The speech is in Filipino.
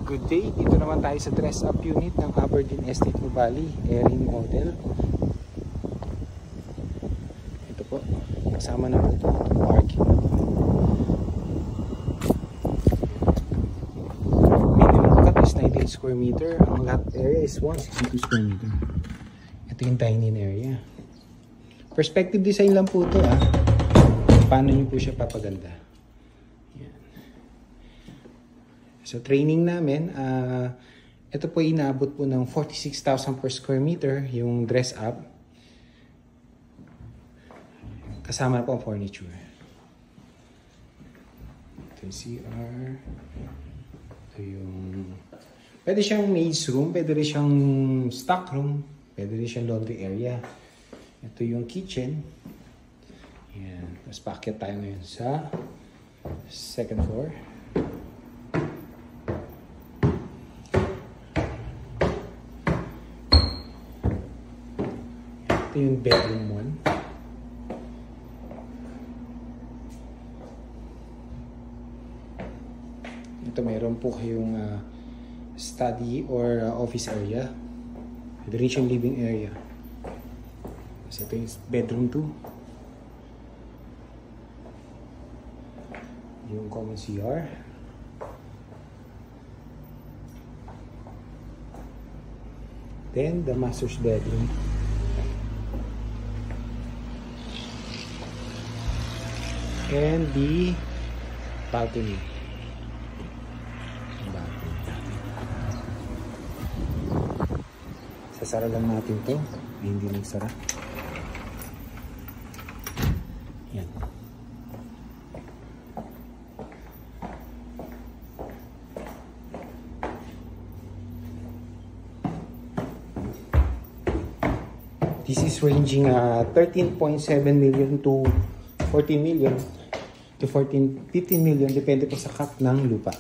Good day, dito naman tayo sa dress up unit ng Aberdeen Estate Nuvali, Erin model. Ito po, kasama na po ito, parking. Minimum cut is 19 square meter, ang lot area is 162 square meter. Ito yung dining area. Perspective design lang po ito paano nyo po siya papaganda. So training namin, ito po inaabot po ng 46,000 per square meter yung dress up. Kasama na po ang furniture. Ito yung CR. Ito yung... Pwede siyang maid's room, pwede rin siyang stock room, pwede rin siyang laundry area. Ito yung kitchen. Yan. Tapos paakyat tayo ngayon sa second floor. Ito yung bedroom 1. Ito mayroon po kayong study or office area. Ito rin yung living area. So ito yung bedroom 2. Yung common CR. Then the master's bedroom. And the balcony. Sasara lang natin to. Hindi nagsara. Yan. This is ranging 13.7 million to 14 million. To 15 million, depende po sa cut ng lupa.